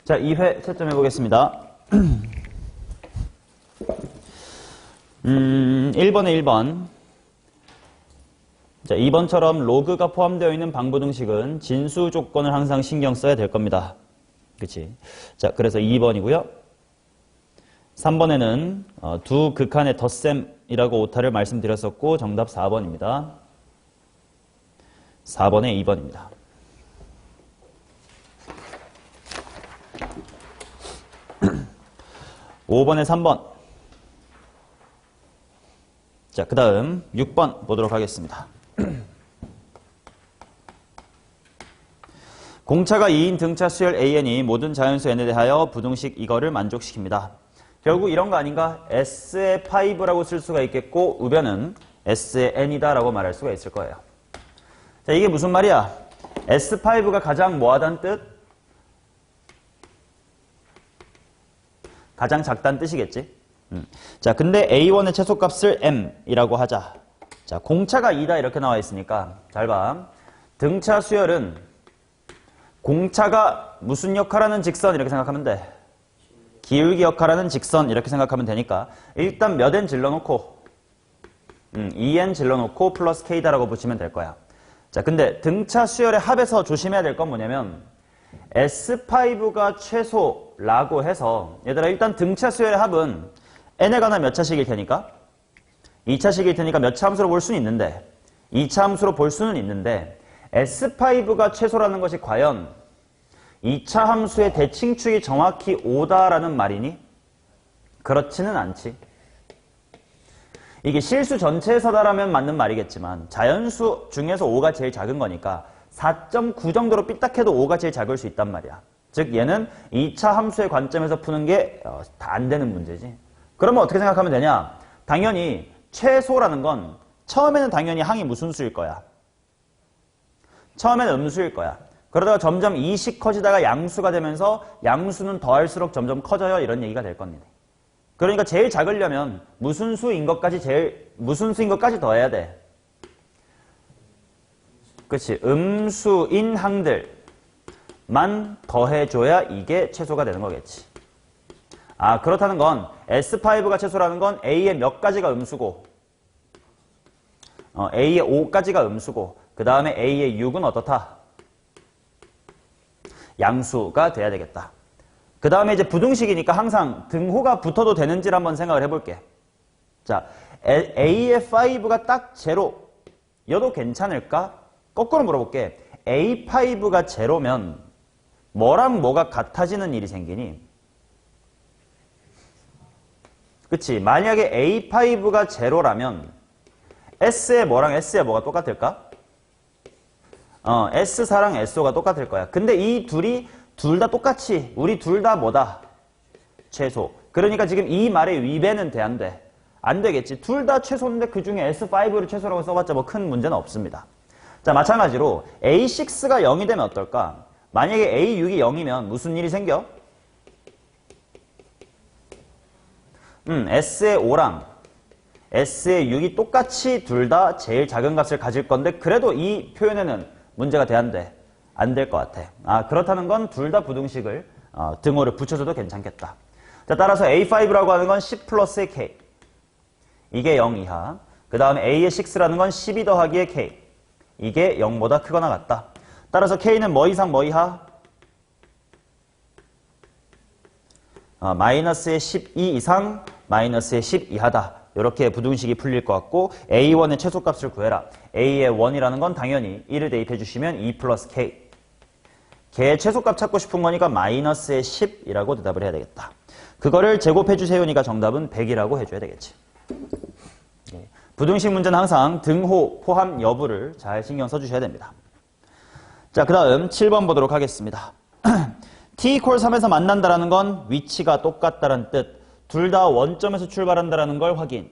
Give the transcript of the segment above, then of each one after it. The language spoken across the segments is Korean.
자, 2회 채점해 보겠습니다. 1번에 1번. 자, 2번처럼 로그가 포함되어 있는 방부등식은 진수 조건을 항상 신경 써야 될 겁니다. 그치? 자, 그래서 2번이고요. 3번에는 두 극한의 덧셈이라고 오타를 말씀드렸었고 정답 4번입니다. 4번에 2번입니다. (5번에) 3번. 자, 그 다음 6번 보도록 하겠습니다. 공차가 2인 등차 수열 AN이 모든 자연수 N에 대하여 부등식 이거를 만족시킵니다. 결국 이런 거 아닌가? S의 5라고 쓸 수가 있겠고 우변은 S의 N이다 라고 말할 수가 있을 거예요. 자, 이게 무슨 말이야? S5가 가장 뭐하다는 뜻? 가장 작다는 뜻이겠지? 자, 근데 A1의 최소값을 M이라고 하자. 자, 공차가 2다 이렇게 나와 있으니까 잘 봐. 등차 수열은 공차가 무슨 역할하는 직선 이렇게 생각하면 돼. 기울기 역할하는 직선 이렇게 생각하면 되니까 일단 몇 N 질러놓고 2N 질러놓고 플러스 K다라고 붙이면 될 거야. 자, 근데 등차 수열의 합에서 조심해야 될 건 뭐냐면 S5가 최소라고 해서 얘들아 일단 등차 수열의 합은 N에 관한 몇 차식일 테니까 2차식일 테니까 몇 차 함수로 볼 수는 있는데 2차 함수로 볼 수는 있는데 S5가 최소라는 것이 과연 2차 함수의 대칭축이 정확히 5다라는 말이니? 그렇지는 않지. 이게 실수 전체에서다라면 맞는 말이겠지만 자연수 중에서 5가 제일 작은 거니까 4.9 정도로 삐딱해도 5가 제일 작을 수 있단 말이야. 즉 얘는 2차 함수의 관점에서 푸는 게 다 안 되는 문제지. 그러면 어떻게 생각하면 되냐? 당연히 최소라는 건 처음에는 당연히 항이 무슨 수일 거야? 처음에는 음수일 거야. 그러다가 점점 이식 커지다가 양수가 되면서 양수는 더할수록 점점 커져요. 이런 얘기가 될 겁니다. 그러니까 제일 작으려면 무슨 수인 것까지 더해야 돼. 그렇지. 음수인 항들만 더해줘야 이게 최소가 되는 거겠지. 아, 그렇다는 건 S5가 최소라는 건 A의 몇 가지가 음수고 A의 5까지가 음수고 그 다음에 A의 6은 어떻다? 양수가 돼야 되겠다. 그 다음에 이제 부등식이니까 항상 등호가 붙어도 되는지를 한번 생각을 해볼게. 자, A의 5가 딱 제로 여도 괜찮을까? 거꾸로 물어볼게. A5가 제로면 뭐랑 뭐가 같아지는 일이 생기니? 그치? 만약에 A5가 제로라면 S의 뭐랑 S의 뭐가 똑같을까? S4랑 SO가 똑같을 거야. 근데 이 둘이 둘 다 똑같이 우리 둘 다 뭐다? 최소. 그러니까 지금 이 말의 위배는 돼, 안 돼? 안 되겠지. 둘 다 최소인데 그 중에 S5를 최소라고 써봤자 뭐 큰 문제는 없습니다. 자, 마찬가지로 A6가 0이 되면 어떨까? 만약에 A6이 0이면 무슨 일이 생겨? S의 5랑 S의 6이 똑같이 둘 다 제일 작은 값을 가질 건데 그래도 이 표현에는 문제가 돼, 안 돼? 안 될 것 같아. 아, 그렇다는 건 둘 다 부등식을 등호를 붙여줘도 괜찮겠다. 자, 따라서 A5라고 하는 건 10 플러스의 K. 이게 0 이하. 그 다음에 A의 6라는 건 12 더하기의 K. 이게 0보다 크거나 같다. 따라서 K는 뭐 이상 뭐 이하? 마이너스의 12 이상 마이너스의 10 이하다. 이렇게 부등식이 풀릴 것 같고 A1의 최소값을 구해라. A의 1이라는 건 당연히 1을 대입해 주시면 2 플러스 K. 걔의 최소값 찾고 싶은 거니까 마이너스의 10이라고 대답을 해야 되겠다. 그거를 제곱해 주세요니까 정답은 100이라고 해줘야 되겠지. 부등식 문제는 항상 등호 포함 여부를 잘 신경 써주셔야 됩니다. 자, 그 다음 7번 보도록 하겠습니다. t equal 3에서 만난다라는 건 위치가 똑같다는 뜻. 둘 다 원점에서 출발한다는 걸 확인.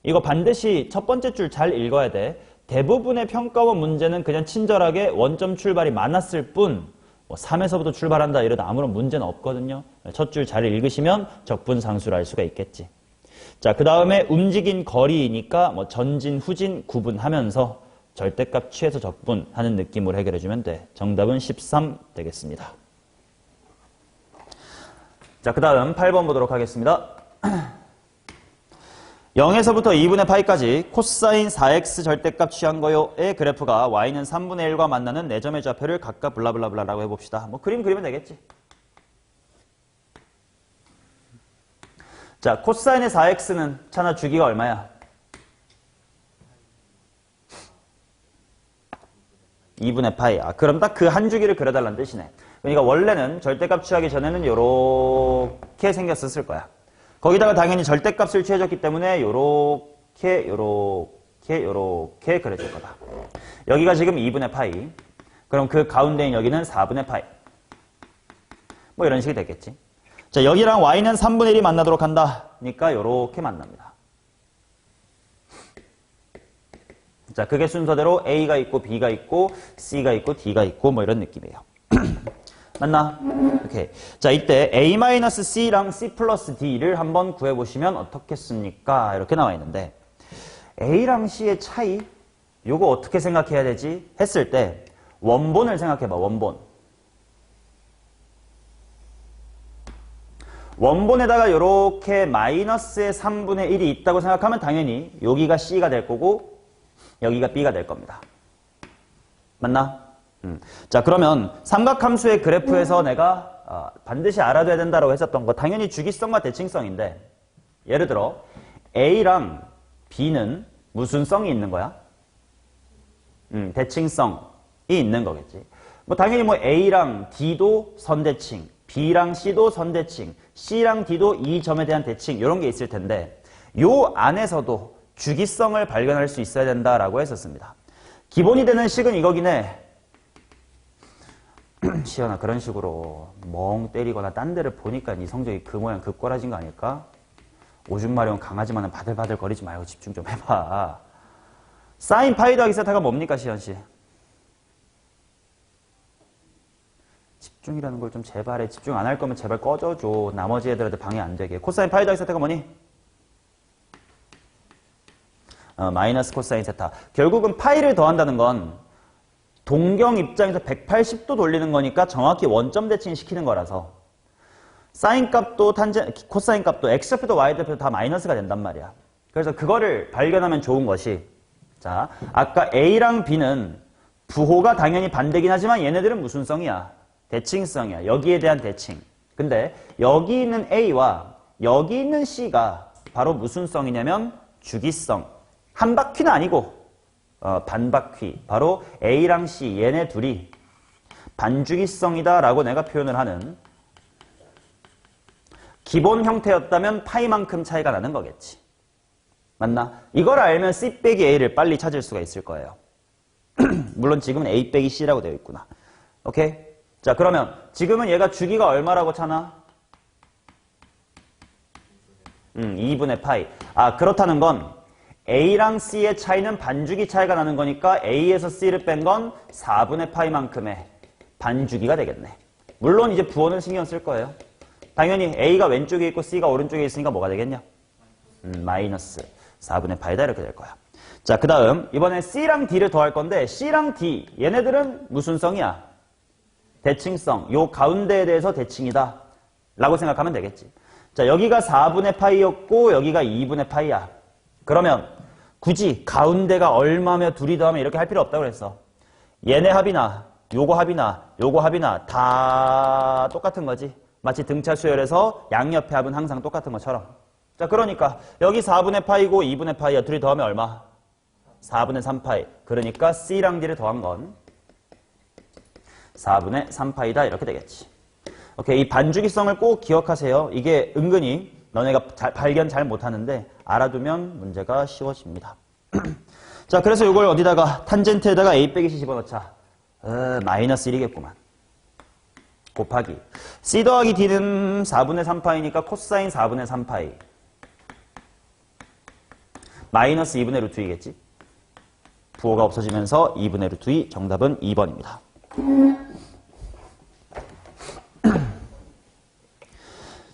이거 반드시 첫 번째 줄 잘 읽어야 돼. 대부분의 평가원 문제는 그냥 친절하게 원점 출발이 많았을 뿐 3에서부터 출발한다 이러다 아무런 문제는 없거든요. 첫 줄 잘 읽으시면 적분상수를 알 수가 있겠지. 자, 그 다음에 움직인 거리이니까 전진, 후진 구분하면서 절대값 취해서 적분하는 느낌으로 해결해주면 돼. 정답은 13 되겠습니다. 자, 그 다음 8번 보도록 하겠습니다. 0에서부터 2분의 파이까지 코사인 4x 절대값 취한 거요의 그래프가 y는 3분의 1과 만나는 4점의 좌표를 각각 블라블라블라라고 해봅시다. 뭐 그림 그리면 되겠지. 자, 코사인의 4x는 차나 주기가 얼마야? 2분의 파이. 아, 그럼 딱 그 한 주기를 그려달라는 뜻이네. 그러니까 원래는 절대값 취하기 전에는 요렇게 생겼었을 거야. 거기다가 당연히 절대값을 취해줬기 때문에 요렇게 그려질 거다. 여기가 지금 2분의 파이. 그럼 그 가운데인 여기는 4분의 파이. 뭐 이런 식이 되겠지. 자, 여기랑 y는 3분의 1이 만나도록 한다. 그러니까 요렇게 만납니다. 자, 그게 순서대로 A가 있고 B가 있고 C가 있고 D가 있고 뭐 이런 느낌이에요. 맞나? 오케이. 자, 이때 A-C랑 C 플러스 D를 한번 구해보시면 어떻겠습니까? 이렇게 나와 있는데 A랑 C의 차이? 요거 어떻게 생각해야 되지? 했을 때 원본을 생각해봐. 원본에다가 요렇게 마이너스의 3분의 1이 있다고 생각하면 당연히 여기가 C가 될 거고 여기가 B가 될 겁니다. 맞나? 자, 그러면 삼각함수의 그래프에서 내가 반드시 알아둬야 된다고 했었던 거 당연히 주기성과 대칭성인데 예를 들어 A랑 B는 무슨 성이 있는 거야? 대칭성이 있는 거겠지. 뭐 당연히 뭐 A랑 D도 선대칭, B랑 C도 선대칭, C랑 D도 이 점에 대한 대칭 이런 게 있을 텐데 요 안에서도 주기성을 발견할 수 있어야 된다라고 했었습니다. 기본이 되는 식은 이거긴 해. 시연아, 그런 식으로 멍 때리거나 딴 데를 보니까 네 성적이 그 모양 그 꼴아진 거 아닐까? 오줌 마려운 강아지만은 바들바들 거리지 말고 집중 좀 해봐. 사인 파이 더하기 세타가 뭡니까, 시연씨? 집중이라는 걸 좀 제발 해. 집중 안 할 거면 제발 꺼져줘. 나머지 애들한테 방해 안 되게. 코사인 파이 더하기 세타가 뭐니? 마이너스 코사인 세타. 결국은 파이를 더한다는 건 동경 입장에서 180도 돌리는 거니까 정확히 원점 대칭 시키는 거라서 사인 값도 코사인 값도 x좌표도 y좌표도 다 마이너스가 된단 말이야. 그래서 그거를 발견하면 좋은 것이 자, 아까 A랑 B는 부호가 당연히 반대긴 하지만 얘네들은 무슨 성이야? 대칭성이야. 여기에 대한 대칭. 근데 여기 있는 A와 여기 있는 C가 바로 무슨 성이냐면 주기성. 한 바퀴는 아니고 반바퀴. 바로 A랑 C 얘네 둘이 반주기성이다 라고 내가 표현을 하는 기본 형태였다면 파이만큼 차이가 나는 거겠지. 맞나? 이걸 알면 C 빼기 A를 빨리 찾을 수가 있을 거예요. 물론 지금은 A 빼기 C라고 되어 있구나. 오케이? 자, 그러면 지금은 얘가 주기가 얼마라고 차나? 2분의 파이. 아, 그렇다는 건 A랑 C의 차이는 반주기 차이가 나는 거니까 A에서 C를 뺀 건 4분의 파이만큼의 반주기가 되겠네. 물론 이제 부호는 신경 쓸 거예요. 당연히 A가 왼쪽에 있고 C가 오른쪽에 있으니까 뭐가 되겠냐? 마이너스 4분의 파이다 이렇게 될 거야. 자, 그 다음 이번에 C랑 D를 더할 건데 C랑 D 얘네들은 무슨 성이야? 대칭성. 요 가운데에 대해서 대칭이다 라고 생각하면 되겠지. 자, 여기가 4분의 파이였고 여기가 2분의 파이야. 그러면 굳이 가운데가 얼마며 둘이 더하면 이렇게 할 필요 없다고 그랬어. 얘네 합이나 요거 합이나 요거 합이나 다 똑같은 거지. 마치 등차 수열에서 양옆의 합은 항상 똑같은 것처럼. 자, 그러니까 여기 4분의 파이고 2분의 파이야. 둘이 더하면 얼마? 4분의 3파이. 그러니까 C랑 D를 더한 건 4분의 3파이다 이렇게 되겠지. 오케이, 이 반주기성을 꼭 기억하세요. 이게 은근히 너네가 발견 잘 못하는데 알아두면 문제가 쉬워집니다. 자, 그래서 이걸 어디다가 탄젠트에다가 A 빼기 C 집어넣자. 마이너스 1이겠구만. 곱하기 C 더하기 D는 4분의 3파이니까 코사인 4분의 3파이 마이너스 2분의 루트 2겠지. 부호가 없어지면서 2분의 루트 2. 정답은 2번입니다.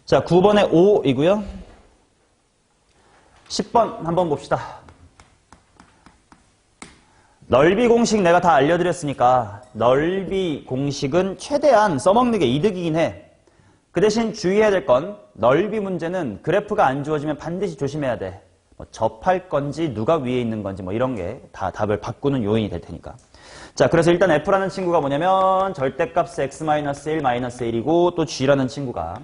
자, 9번에 5이고요. 10번 한번 봅시다. 넓이 공식 내가 다 알려드렸으니까 넓이 공식은 최대한 써먹는 게 이득이긴 해. 그 대신 주의해야 될 건 넓이 문제는 그래프가 안 주어지면 반드시 조심해야 돼. 뭐 접할 건지 누가 위에 있는 건지 뭐 이런 게 다 답을 바꾸는 요인이 될 테니까. 자, 그래서 일단 F라는 친구가 뭐냐면 절대값 x-1, -1이고 또 G라는 친구가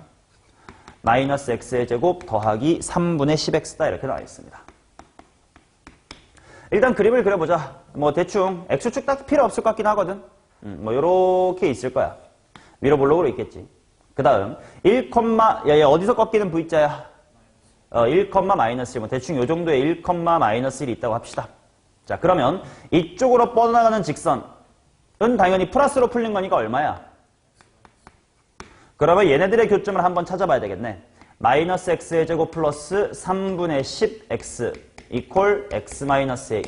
마이너스 x의 제곱 더하기 3분의 10x다 이렇게 나와 있습니다. 일단 그림을 그려보자. 뭐 대충 x축 딱 필요 없을 것 같긴 하거든. 뭐 요렇게 있을 거야. 위로 볼록으로 있겠지. 그 다음 1, 얘 어디서 꺾이는 V자야? 1, -1 뭐 대충 요 정도의 1, -1이 있다고 합시다. 자, 그러면 이쪽으로 뻗어나가는 직선은 당연히 플러스로 풀린 거니까 얼마야? 그러면 얘네들의 교점을 한번 찾아봐야 되겠네. 마이너스 x의 제곱 플러스 3분의 10x 이퀄 x-의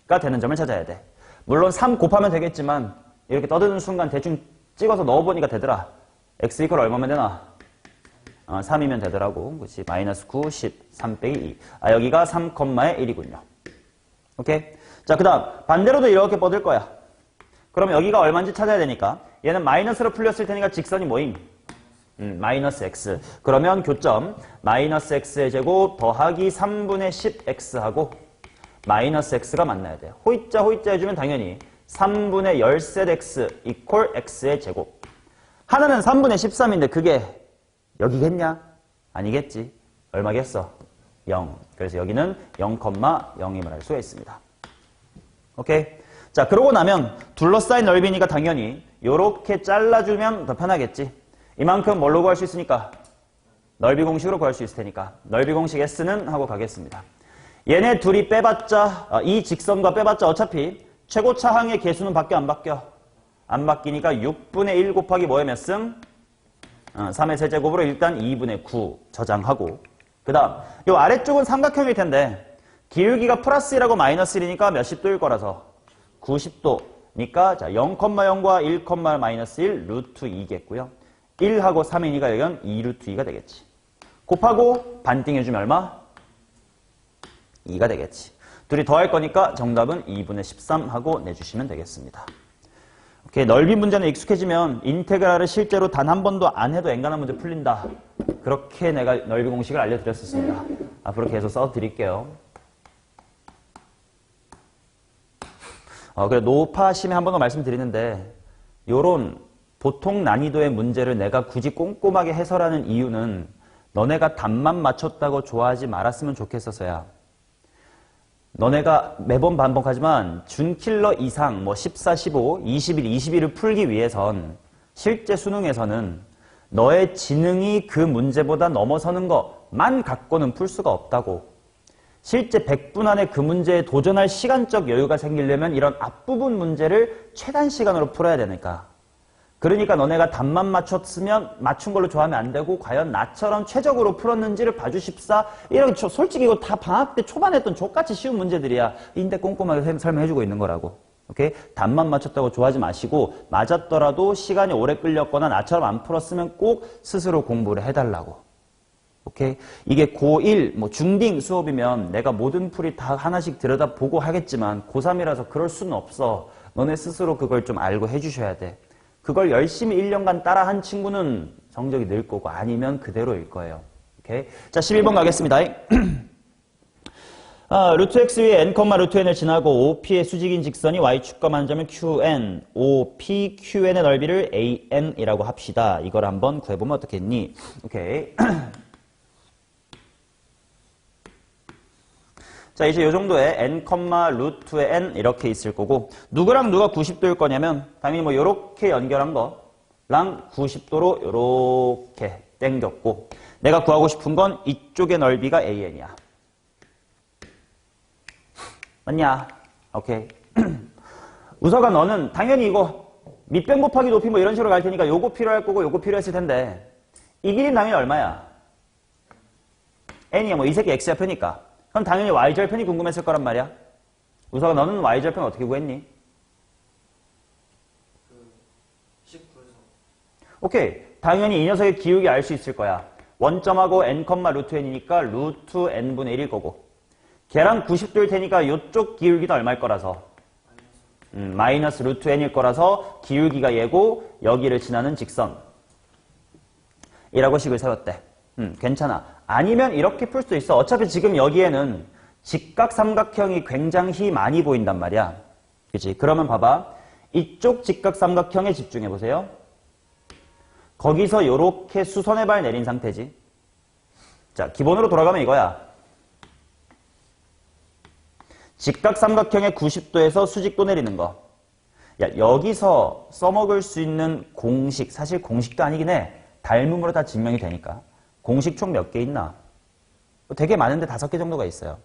2가 되는 점을 찾아야 돼. 물론 3 곱하면 되겠지만 이렇게 떠드는 순간 대충 찍어서 넣어보니까 되더라. x 이퀄 얼마면 되나? 3이면 되더라고. 그치? 마이너스 9, 10, 3 빼기 2. 아, 여기가 3,의 1이군요. 오케이? 자, 그 다음 반대로도 이렇게 뻗을 거야. 그럼 여기가 얼마인지 찾아야 되니까 얘는 마이너스로 풀렸을 테니까 직선이 뭐임? 마이너스 x. 그러면 교점 마이너스 x의 제곱 더하기 3분의 10x하고 마이너스 x가 만나야 돼요. 호이자 해주면 당연히 3분의 10셋x 이퀄 x의 제곱. 하나는 3분의 13인데 그게 여기겠냐? 아니겠지. 얼마겠어? 0. 그래서 여기는 0,0임을 알 수가 있습니다. 오케이? 자, 그러고 나면 둘러싸인 넓이니까 당연히 요렇게 잘라주면 더 편하겠지. 이만큼 뭘로 구할 수 있으니까? 넓이 공식으로 구할 수 있을 테니까. 넓이 공식 S는 하고 가겠습니다. 얘네 둘이 빼봤자, 이 직선과 빼봤자 어차피 최고차항의 개수는 바뀌어 안 바뀌어? 안 바뀌니까 6분의 1 곱하기 뭐의 몇 승? 3의 세제곱으로 일단 2분의 9 저장하고 그 다음 요 아래쪽은 삼각형일 텐데 기울기가 플러스 1하고 마이너스 1이니까 몇십 도일 거라서 90도니까 자 0,0과 1, 마이너스 1 루트 2겠고요. 1하고 3이니까 여기는 2 루트 2가 되겠지. 곱하고 반띵 해주면 얼마? 2가 되겠지. 둘이 더할 거니까 정답은 2분의 13 하고 내주시면 되겠습니다. 오케이, 넓이 문제는 익숙해지면 인테그랄을 실제로 단 한 번도 안 해도 엔간한 문제 풀린다. 그렇게 내가 넓이 공식을 알려드렸었습니다. 앞으로 계속 써드릴게요. 그래 노파심에 한 번 더 말씀드리는데 요런 보통 난이도의 문제를 내가 굳이 꼼꼼하게 해설하는 이유는 너네가 답만 맞췄다고 좋아하지 말았으면 좋겠어서야. 너네가 매번 반복하지만 준킬러 이상 뭐 14, 15, 21, 22를 풀기 위해선 실제 수능에서는 너의 지능이 그 문제보다 넘어서는 것만 갖고는 풀 수가 없다고. 실제 100분 안에 그 문제에 도전할 시간적 여유가 생기려면 이런 앞부분 문제를 최단 시간으로 풀어야 되니까. 그러니까 너네가 답만 맞췄으면 맞춘 걸로 좋아하면 안 되고 과연 나처럼 최적으로 풀었는지를 봐주십사. 이런 솔직히 이거 다 방학 때 초반에 했던 족같이 쉬운 문제들이야. 인데 꼼꼼하게 설명해주고 있는 거라고. 오케이? 답만 맞췄다고 좋아하지 마시고 맞았더라도 시간이 오래 끌렸거나 나처럼 안 풀었으면 꼭 스스로 공부를 해달라고. 오케이? 이게 고1, 뭐 중딩 수업이면 내가 모든 풀이 다 하나씩 들여다보고 하겠지만 고3이라서 그럴 수는 없어. 너네 스스로 그걸 좀 알고 해주셔야 돼. 그걸 열심히 1년간 따라한 친구는 성적이 늘 거고 아니면 그대로일 거예요. 오케이? 자, 11번 가겠습니다. 루트 x 위에 n, 루트 n을 지나고 OP의 수직인 직선이 y축과 만점은 qn, OP, qn의 넓이를 an이라고 합시다. 이걸 한번 구해보면 어떻겠니? 오케이. 자, 이제 이 정도에 n, 루트의 n 이렇게 있을 거고 누구랑 누가 90도일 거냐면 당연히 뭐 요렇게 연결한 거랑 90도로 요렇게 당겼고 내가 구하고 싶은 건 이쪽의 넓이가 an이야. 맞냐? 오케이. 우서가 너는 당연히 이거 밑변 곱하기 높이 뭐 이런 식으로 갈 테니까 요거 필요할 거고 요거 필요했을 텐데 이 길이는 당연히 얼마야? n이야. 뭐 이 새끼 x좌표니까. 그럼 당연히 y절편이 궁금했을 거란 말이야. 우서가 너는 y절편 어떻게 구했니? 19에서. 오케이. 당연히 이 녀석의 기울기 알 수 있을 거야. 원점하고 n, 루트 n이니까 루트 n분의 1일 거고 걔랑 90도일 테니까 이쪽 기울기도 얼마일 거라서 마이너스 루트 n일 거라서 기울기가 얘고 여기를 지나는 직선 이라고 식을 세웠대. 괜찮아. 아니면 이렇게 풀 수 있어. 어차피 지금 여기에는 직각삼각형이 굉장히 많이 보인단 말이야. 그치? 그러면 봐봐. 이쪽 직각삼각형에 집중해보세요. 거기서 요렇게 수선의 발 내린 상태지. 자, 기본으로 돌아가면 이거야. 직각삼각형의 90도에서 수직도 내리는 거. 야, 여기서 써먹을 수 있는 공식, 사실 공식도 아니긴 해. 닮음으로 다 증명이 되니까. 공식 총 몇 개 있나? 되게 많은데 5개 정도가 있어요.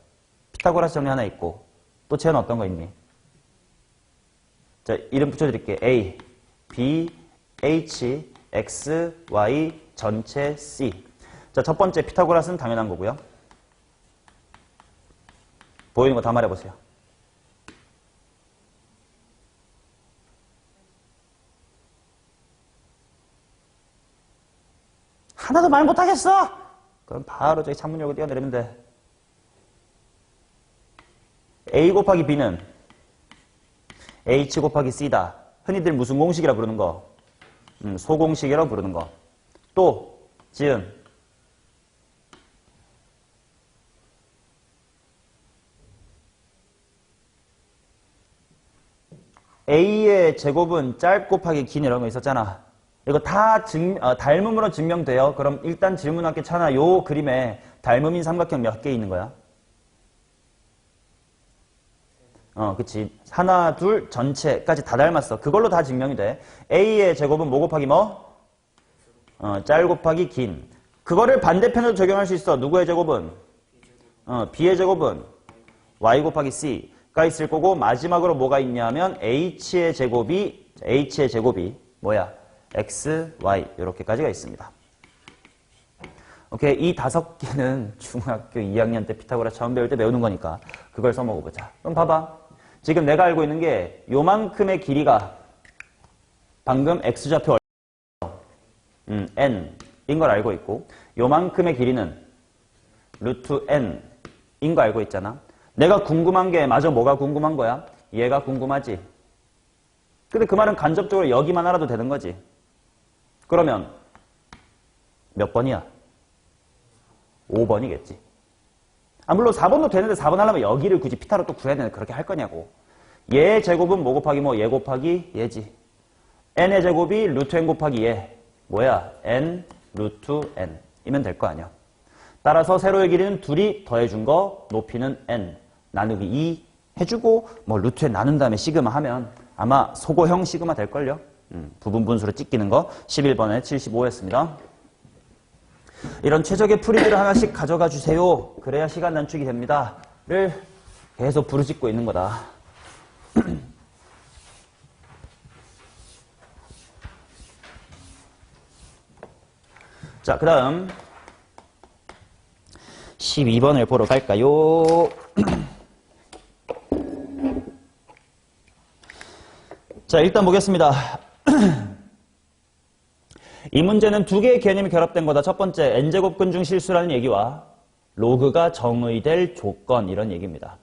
피타고라스 정리 하나 있고. 또 쟤는 어떤 거 있니? 자, 이름 붙여드릴게. A, B, H, X, Y, 전체 C. 자, 첫 번째 피타고라스는 당연한 거고요. 보이는 거 다 말해보세요. 하나도 말 못하겠어? 그럼 바로 저기 창문 열고 뛰어내리면 돼. A 곱하기 B는 H 곱하기 C다. 흔히들 무슨 공식이라 부르는 거? 소공식이라고 부르는 거. 또 지은 A의 제곱은 짤 곱하기 긴 이런 거 있었잖아. 이거 다 닮음으로 증명돼요. 그럼 일단 질문할게 차나 요 그림에 닮음인 삼각형 몇 개 있는 거야? 그치. 하나, 둘, 전체까지 다 닮았어. 그걸로 다 증명이 돼. A의 제곱은 뭐 곱하기 뭐? 짤 곱하기 긴. 그거를 반대편으로 적용할 수 있어. 누구의 제곱은? B의 제곱은 Y 곱하기 C가 있을 거고, 마지막으로 뭐가 있냐면 H의 제곱이 뭐야? X, Y 이렇게까지가 있습니다. 오케이, 이 5개는 중학교 2학년 때 피타고라 처음 배울 때 배우는 거니까 그걸 써먹어보자. 그럼 봐봐. 지금 내가 알고 있는 게 요만큼의 길이가 방금 X좌표 N인 걸 알고 있고, 요만큼의 길이는 루트 N인 거 알고 있잖아. 내가 궁금한 게 마저 뭐가 궁금한 거야? 얘가 궁금하지. 근데 그 말은 간접적으로 여기만 알아도 되는 거지. 그러면 몇 번이야? 5번이겠지. 물론 4번도 되는데 4번 하려면 여기를 굳이 피타로 또 구해야 되는데 그렇게 할 거냐고. 얘 제곱은 뭐 곱하기 뭐? 얘 곱하기 얘지. n의 제곱이 루트 n 곱하기 얘. 뭐야? n 루트 n 이면 될 거 아니야. 따라서 세로의 길이는 둘이 더해준 거, 높이는 n 나누기 2 해주고 뭐 루트 n 나눈 다음에 시그마 하면 아마 소고형 시그마 될걸요. 부분 분수로 찍히는 거 11번에 75였습니다. 이런 최적의 풀이들을 하나씩 가져가 주세요. 그래야 시간 단축이 됩니다. 를 계속 부르짖고 있는 거다. 자, 그 다음 12번을 보러 갈까요? 자, 일단 보겠습니다. 이 문제는 두 개의 개념이 결합된 거다. 첫 번째, n제곱근 중 실수라는 얘기와 로그가 정의될 조건 이런 얘기입니다.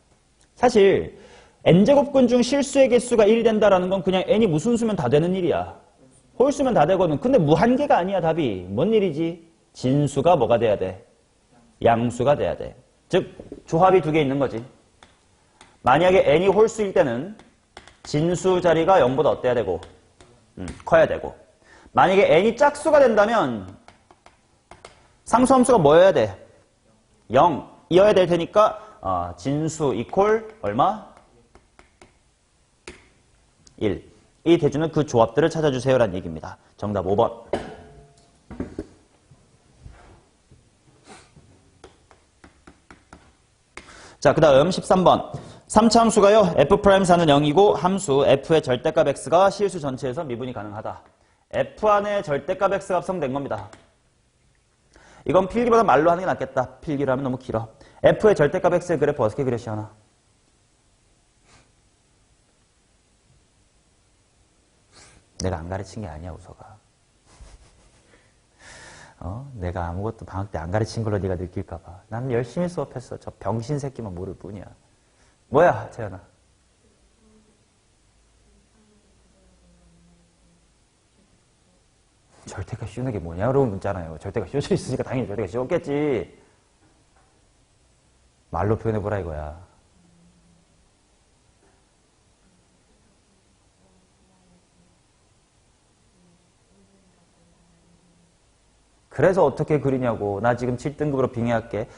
사실 n제곱근 중 실수의 개수가 1이 된다라는 건 그냥 n이 무슨 수면 다 되는 일이야. 홀수면 다 되거든. 근데 무한계가 아니야. 답이. 뭔 일이지? 진수가 뭐가 돼야 돼? 양수가 돼야 돼. 즉 조합이 두 개 있는 거지. 만약에 n이 홀수일 때는 진수 자리가 0보다 어때야 되고? 커야 되고. 만약에 n이 짝수가 된다면 상수함수가 뭐여야 돼? 0이어야 될 테니까 진수 이퀄 얼마? 1. 이 대주는 그 조합들을 찾아주세요라는 얘기입니다. 정답 5번. 자, 그 다음 13번. 3차 함수가요. F'사는 0이고 함수 F의 절대값 X가 실수 전체에서 미분이 가능하다. F 안에 절대값 X가 합성된 겁니다. 이건 필기보다 말로 하는 게 낫겠다. 필기로 하면 너무 길어. F의 절대값 X의 그래프 어떻게 그려, 시원아? 내가 안 가르친 게 아니야, 우서가. 내가 아무것도 방학 때 안 가르친 걸로 네가 느낄까 봐. 나는 열심히 수업했어. 저 병신 새끼만 모를 뿐이야. 뭐야, 재현아? 절대가 씌우는 게 뭐냐 그러면 문자잖아요. 절대가 씌워져 있으니까 당연히 절대가 씌웠겠지. 말로 표현해보라 이거야. 그래서 어떻게 그리냐고. 나 지금 7등급으로 빙의할게.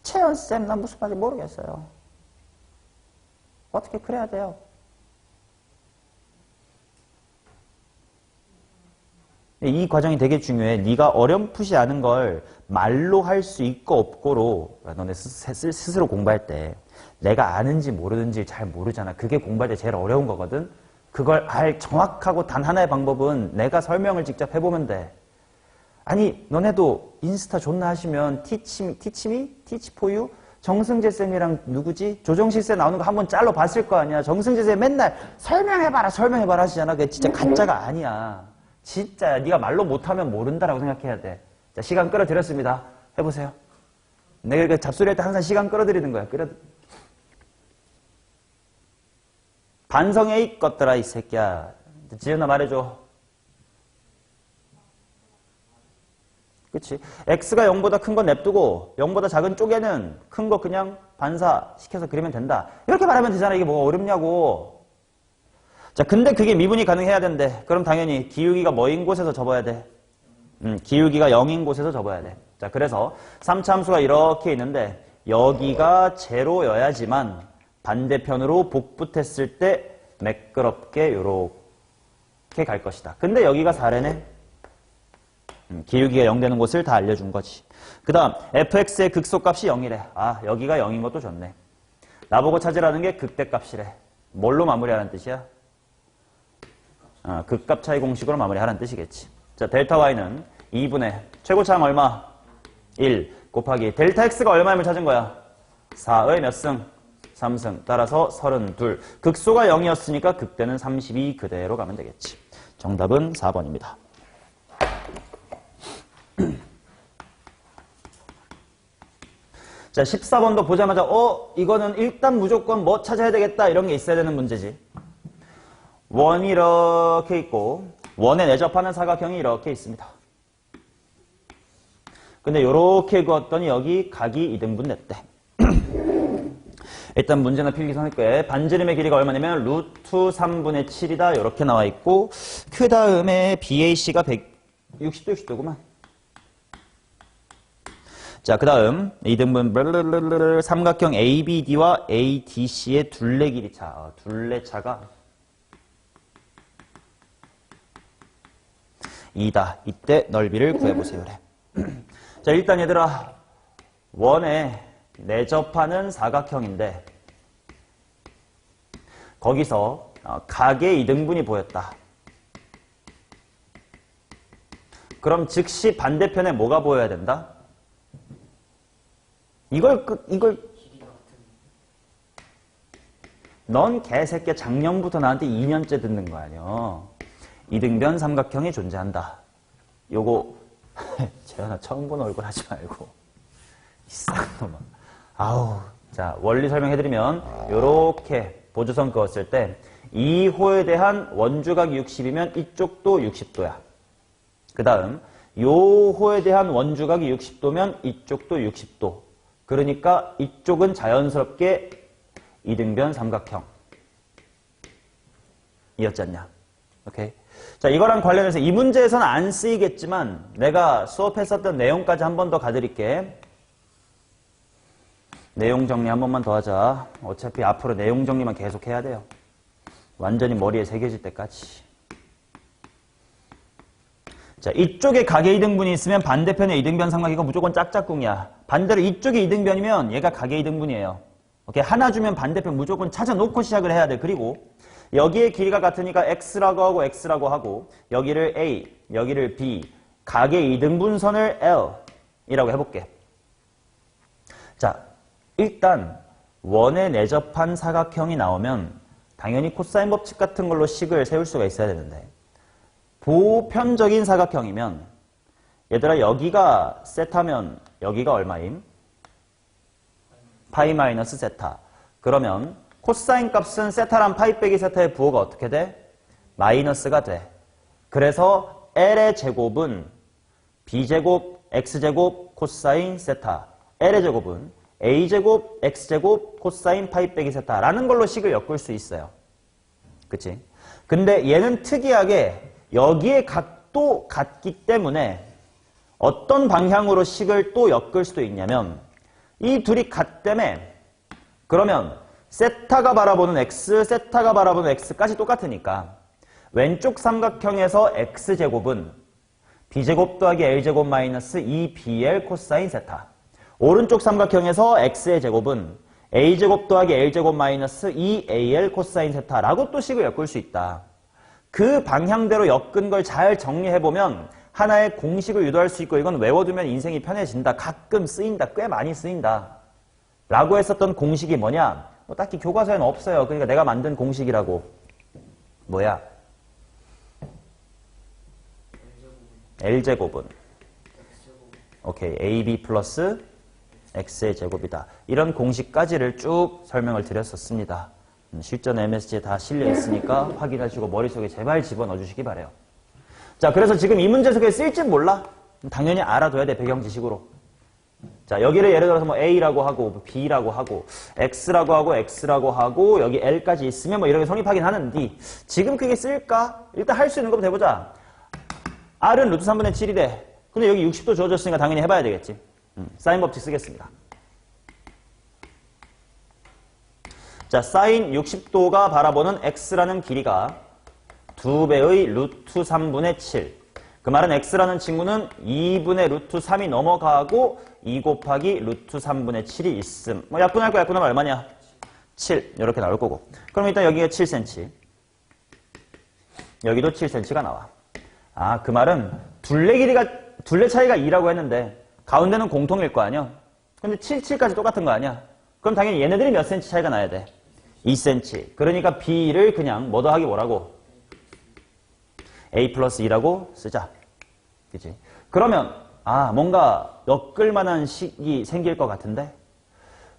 채연쌤 나 무슨 말인지 모르겠어요. 어떻게 그래야 돼요? 이 과정이 되게 중요해. 네가 어렴풋이 아는 걸 말로 할 수 있고 없고로 너네 스스로 공부할 때 내가 아는지 모르는지 잘 모르잖아. 그게 공부할 때 제일 어려운 거거든. 그걸 알 정확하고 단 하나의 방법은 내가 설명을 직접 해보면 돼. 아니 너네도 인스타 존나 하시면 티치포유 정승재 쌤이랑 누구지? 조정실 쌤 나오는 거 한번 짤로 봤을 거 아니야. 정승재 쌤 맨날 설명해봐라 하시잖아. 그게 진짜 가짜가 아니야. 진짜야. 네가 말로 못하면 모른다라고 생각해야 돼. 자, 시간 끌어들였습니다. 해보세요. 내가 그 잡소리 할 때 항상 시간 끌어들이는 거야. 반성해 이 것들아 이 새끼야. 지은아 말해줘. 그치? x가 0보다 큰 건 냅두고 0보다 작은 쪽에는 큰 거 그냥 반사시켜서 그리면 된다. 이렇게 말하면 되잖아. 이게 뭐가 어렵냐고. 자, 근데 그게 미분이 가능해야 된대. 그럼 당연히 기울기가 뭐인 곳에서 접어야 돼? 기울기가 0인 곳에서 접어야 돼. 자, 그래서 3차 함수가 이렇게 있는데 여기가 제로여야지만 반대편으로 복붙했을 때 매끄럽게 이렇게 갈 것이다. 근데 여기가 4래네. 기울기가 0 되는 곳을 다 알려준 거지. 그 다음 fx의 극소값이 0이래. 아, 여기가 0인 것도 좋네. 나보고 찾으라는 게 극대값이래. 뭘로 마무리하라는 뜻이야? 극값 차이 공식으로 마무리하라는 뜻이겠지. 자, 델타 y는 2분의 최고차항 얼마? 1 곱하기 델타 x가 얼마임을 찾은 거야? 4의 몇 승? 3승. 따라서 32. 극소가 0이었으니까 극대는 32 그대로 가면 되겠지. 정답은 4번입니다. 자, 14번도 보자마자 이거는 일단 무조건 뭐 찾아야 되겠다 이런 게 있어야 되는 문제지. 원이 이렇게 있고 원에 내접하는 사각형이 이렇게 있습니다. 근데 이렇게 그었더니 여기 각이 2등분 냈대. 일단 문제나 필기선일 거에 반지름의 길이가 얼마냐면 루트 3분의 7이다 이렇게 나와 있고 그 다음에 BAC가 160도 60도구만. 자, 그 다음 2등분 삼각형 ABD와 ADC의 둘레 길이 차. 둘레 차가 2다. 이때 넓이를 구해보세요. 그래. 자, 일단 얘들아 원에 내접하는 사각형인데 거기서 각의 2등분이 보였다. 그럼 즉시 반대편에 뭐가 보여야 된다? 넌 개새끼야 작년부터 나한테 2년째 듣는 거 아니야. 이등변 삼각형이 존재한다. 요거 재현아 처음 보는 얼굴 하지 말고 이상한 놈아. 아우. 자, 원리 설명해드리면 요렇게 보조선 그었을 때 이 호에 대한 원주각이 60이면 이쪽도 60도야. 그 다음 요 호에 대한 원주각이 60도면 이쪽도 60도. 그러니까 이쪽은 자연스럽게 이등변 삼각형 이었지 않냐. 오케이. 자, 이거랑 관련해서 이 문제에서는 안 쓰이겠지만 내가 수업했었던 내용까지 한 번 더 가드릴게. 내용 정리 한 번만 더 하자. 어차피 앞으로 내용 정리만 계속 해야 돼요. 완전히 머리에 새겨질 때까지. 자, 이쪽에 각의 이등분이 있으면 반대편에 이등변 삼각 이거 무조건 짝짝꿍이야. 반대로 이쪽에 이등변이면 얘가 각의 이등분이에요. 오케이. 하나 주면 반대편 무조건 찾아놓고 시작을 해야 돼. 그리고 여기에 길이가 같으니까 x라고 하고 x라고 하고 여기를 a, 여기를 b, 각의 이등분선을 l이라고 해볼게. 자, 일단 원에 내접한 사각형이 나오면 당연히 코사인 법칙 같은 걸로 식을 세울 수가 있어야 되는데 보편적인 사각형이면 얘들아 여기가 세타면 여기가 얼마임? 파이 마이너스 세타. 그러면 코사인 값은 세타랑 파이 빼기 세타의 부호가 어떻게 돼? 마이너스가 돼. 그래서 L의 제곱은 b제곱 x제곱 코사인 세타 l의 제곱은 a제곱 x제곱 코사인 파이 빼기 세타라는 걸로 식을 엮을 수 있어요. 그치? 근데 얘는 특이하게 여기에 각도 같기 때문에 어떤 방향으로 식을 또 엮을 수도 있냐면 이 둘이 같다며 그러면 세타가 바라보는 x, 세타가 바라보는 x까지 똑같으니까 왼쪽 삼각형에서 x제곱은 b제곱 더하기 l제곱 마이너스 2bl 코사인 세타 오른쪽 삼각형에서 x의 제곱은 a제곱 더하기 l제곱 마이너스 2al 코사인 세타라고 또 식을 엮을 수 있다. 그 방향대로 엮은 걸 잘 정리해보면 하나의 공식을 유도할 수 있고 이건 외워두면 인생이 편해진다. 가끔 쓰인다. 꽤 많이 쓰인다. 라고 했었던 공식이 뭐냐? 뭐 딱히 교과서에는 없어요. 그러니까 내가 만든 공식이라고. 뭐야? L제곱은 오케이. AB 플러스 X의 제곱이다. 이런 공식까지를 쭉 설명을 드렸었습니다. 실전 MSG에 다 실려 있으니까 확인하시고 머릿속에 제발 집어넣어 주시기 바래요. 자, 그래서 지금 이 문제 속에 쓸지 몰라? 당연히 알아둬야 돼, 배경 지식으로. 자, 여기를 예를 들어서 뭐 A라고 하고, B라고 하고, X라고 하고, X라고 하고, 여기 L까지 있으면 뭐 이렇게 성립하긴 하는데, 지금 그게 쓸까? 일단 할 수 있는 것부터 해보자. R은 루트 3분의 7이래. 근데 여기 60도 주어졌으니까 당연히 해봐야 되겠지. 사인 법칙 쓰겠습니다. 자, 사인 60도가 바라보는 X라는 길이가 2배의 루트 3분의 7. 그 말은 X라는 친구는 2분의 루트 3이 넘어가고 2 곱하기 루트 3분의 7이 있음. 뭐 약분할 거 약분하면 얼마냐? 7. 이렇게 나올 거고. 그럼 일단 여기가 7cm. 여기도 7cm가 나와. 아, 그 말은 둘레 차이가 2라고 했는데 가운데는 공통일 거 아니야? 근데 7까지 똑같은 거 아니야? 그럼 당연히 얘네들이 몇 cm 차이가 나야 돼? 2cm. 그러니까 B를 그냥 뭐 더하기 뭐라고? A 플러스 2라고 쓰자. 그치? 그러면 뭔가 엮을 만한 식이 생길 것 같은데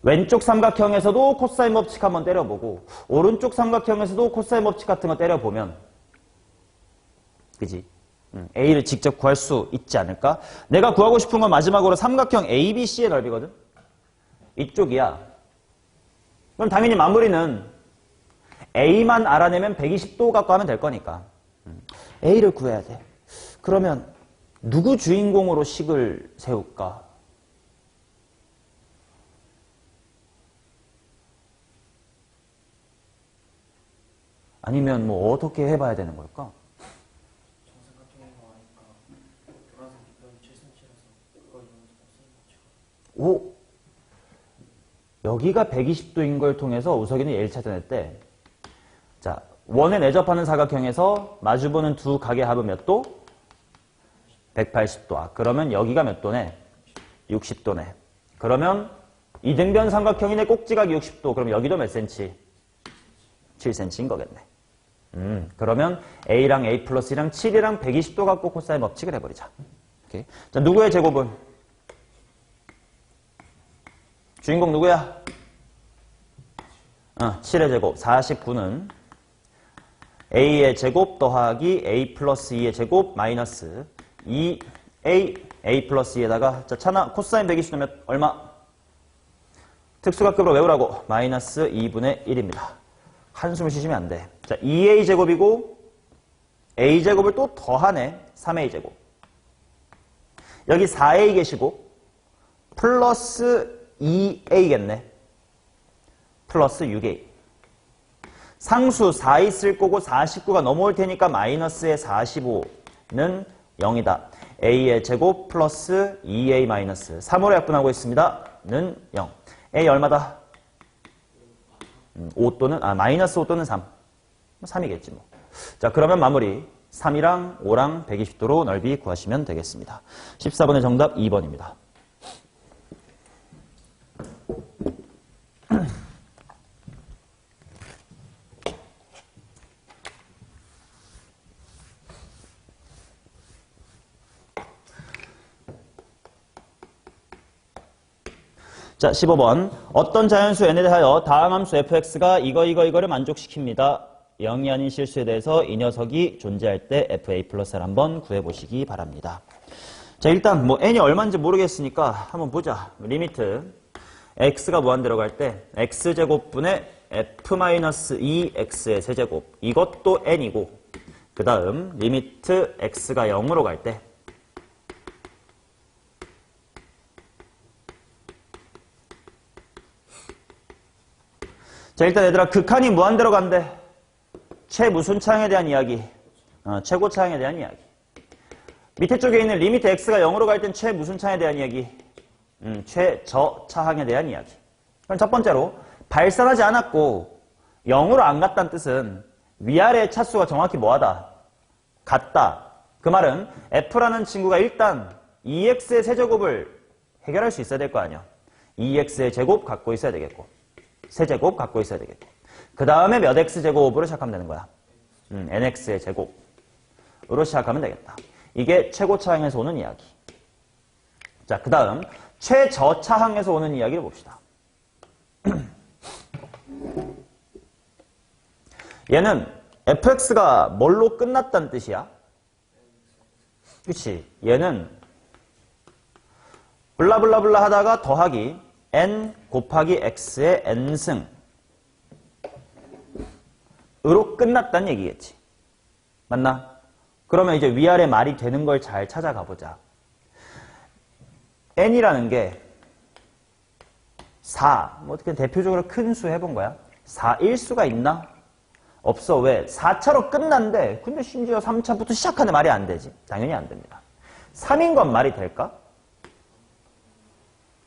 왼쪽 삼각형에서도 코사인 법칙 한번 때려보고 오른쪽 삼각형에서도 코사인 법칙 같은 거 때려보면 그치? A를 직접 구할 수 있지 않을까? 내가 구하고 싶은 건 마지막으로 삼각형 ABC의 넓이거든? 이쪽이야. 그럼 당연히 마무리는 A만 알아내면 120도 갖고 하면 될 거니까. A를 구해야 돼. 그러면 누구 주인공으로 식을 세울까? 아니면 뭐 어떻게 해봐야 되는 걸까? 오! 여기가 120도인 걸 통해서 우석이는 얘를 찾아냈대. 자, 원에 내접하는 사각형에서 마주보는 두 각의 합은 몇 도? 180도. 그러면 여기가 몇 도네? 60도네. 그러면 이등변 삼각형이네 꼭지각이 60도. 그럼 여기도 몇 cm? 7cm인 거겠네. 그러면 A랑 A 플러스 2랑 7이랑 120도 갖고 코사인 법칙을 해버리자. 오케이. 자, 누구의 제곱은? 주인공 누구야? 7의 제곱. 49는 A의 제곱 더하기 A 플러스 2의 제곱 마이너스 2A 플러스 2에다가 자, 차나 코사인 120도 몇 얼마? 특수각급으로 외우라고. 마이너스 2분의 1입니다. 한숨을 쉬시면 안 돼. 자, 2A 제곱이고 A 제곱을 또 더하네. 3A 제곱. 여기 4A 계시고 플러스 2A겠네. 플러스 6A. 상수 4 있을 거고 49가 넘어올 테니까 마이너스의 45는 0이다. A의 제곱 플러스 2A 마이너스 3으로 약분하고 있습니다. 는 0. A 얼마다? 5 또는 마이너스 5 또는 3. 3이겠지 뭐. 자, 그러면 마무리. 3이랑 5랑 120도로 넓이 구하시면 되겠습니다. 14번의 정답 2번입니다. 자, 15번. 어떤 자연수 n에 대하여 다음 함수 fx가 이거를 만족시킵니다. 0이 아닌 실수에 대해서 이 녀석이 존재할 때 fa 플러스 를 한번 구해보시기 바랍니다. 자, 일단 뭐 n이 얼마인지 모르겠으니까 한번 보자. 리미트 x가 무한대로 갈 때 x제곱분의 f-2x의 세제곱, 이것도 n이고, 그 다음 리미트 x가 0으로 갈 때 자, 일단 얘들아 극한이 무한대로 간대. 최 무슨 차항에 대한 이야기? 최고 차항에 대한 이야기. 밑에 쪽에 있는 리미트 x가 0으로 갈 땐 최 무슨 차항에 대한 이야기? 최저 차항에 대한 이야기. 그럼 첫 번째로 발산하지 않았고 0으로 안 갔다는 뜻은 위아래의 차수가 정확히 뭐하다? 같다. 그 말은 f라는 친구가 일단 2x의 세제곱을 해결할 수 있어야 될 거 아니야. 2x의 제곱 갖고 있어야 되겠고, 세제곱 갖고 있어야 되겠고, 그 다음에 몇 x제곱으로 시작하면 되는 거야. nx의 제곱으로 시작하면 되겠다. 이게 최고 차항에서 오는 이야기. 자, 그 다음 최저차항에서 오는 이야기를 봅시다. 얘는 fx가 뭘로 끝났다는 뜻이야? 그치? 얘는 블라블라블라 하다가 더하기 n 곱하기 x의 n승 으로 끝났다는 얘기겠지. 맞나? 그러면 이제 위아래 말이 되는 걸 잘 찾아가 보자. n이라는 게 4, 뭐 어떻게 대표적으로 큰 수 해본 거야? 4일 수가 있나? 없어. 왜? 4차로 끝난데 근데 심지어 3차부터 시작하는 말이 안 되지. 당연히 안 됩니다. 3인 건 말이 될까?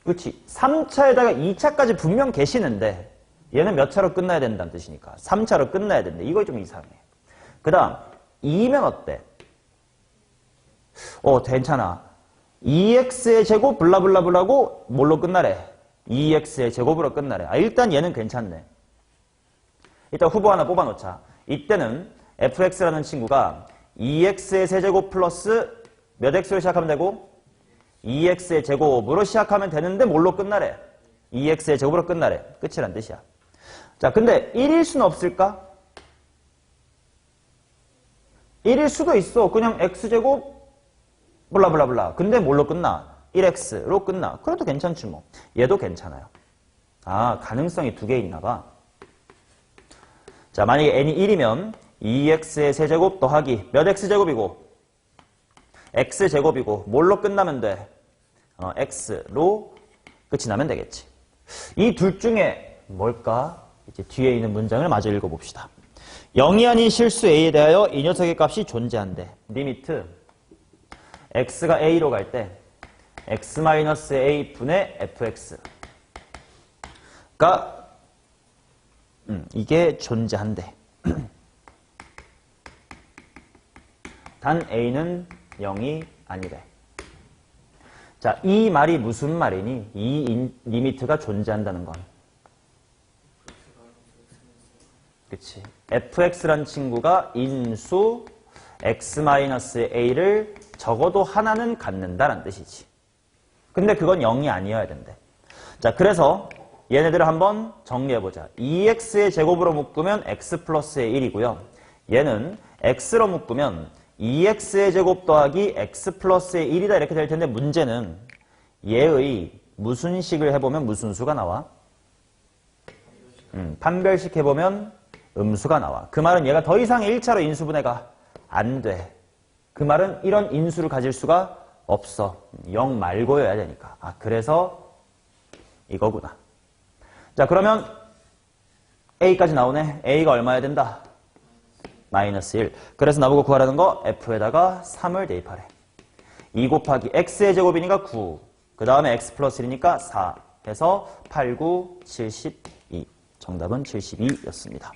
그렇지. 3차에다가 2차까지 분명 계시는데 얘는 몇 차로 끝나야 된다는 뜻이니까 3차로 끝나야 된대. 이거 좀 이상해. 그 다음 2면 어때? 괜찮아. 2x의 제곱 블라블라블라고 뭘로 끝나래? 2x의 제곱으로 끝나래. 일단 얘는 괜찮네. 일단 후보 하나 뽑아놓자. 이때는 fx라는 친구가 2x의 세제곱 플러스 몇 x로 시작하면 되고 2x의 제곱으로 시작하면 되는데 뭘로 끝나래? 2x의 제곱으로 끝나래. 끝이란 뜻이야. 자, 근데 1일 수는 없을까? 1일 수도 있어. 그냥 x제곱 블라블라블라. 근데 뭘로 끝나? 1x로 끝나. 그래도 괜찮지 뭐. 얘도 괜찮아요. 가능성이 두 개 있나 봐. 자, 만약에 n이 1이면 2x의 세제곱 더하기 몇 x제곱이고 x제곱이고 뭘로 끝나면 돼? x로 끝이 나면 되겠지. 이 둘 중에 뭘까? 이제 뒤에 있는 문장을 마저 읽어봅시다. 0이 아닌 실수 a에 대하여 이 녀석의 값이 존재한대. 리미트 x가 a로 갈 때 x-a 분의 fx가 이게 존재한대. 단 a는 0이 아니래. 자, 이 말이 무슨 말이니? 이 리미트가 존재한다는 건. 그치. fx란 친구가 인수 x-a를 적어도 하나는 갖는다라는 뜻이지. 근데 그건 0이 아니어야 된대. 자, 그래서 얘네들을 한번 정리해보자. 2x의 제곱으로 묶으면 x 플러스의 1이고요. 얘는 x로 묶으면 2x의 제곱 더하기 x 플러스의 1이다 이렇게 될 텐데 문제는 얘의 무슨 식을 해보면 무슨 수가 나와? 판별식 해보면 음수가 나와. 그 말은 얘가 더 이상 1차로 인수분해가 안 돼. 그 말은 이런 인수를 가질 수가 없어. 0 말고여야 되니까. 그래서 이거구나. 자, 그러면 a까지 나오네. a가 얼마여야 된다? 마이너스 1. 그래서 나보고 구하라는 거 f에다가 3을 대입하래. 2 곱하기 x의 제곱이니까 9. 그 다음에 x 플러스 1이니까 4. 해서 8, 9, 72. 정답은 72였습니다.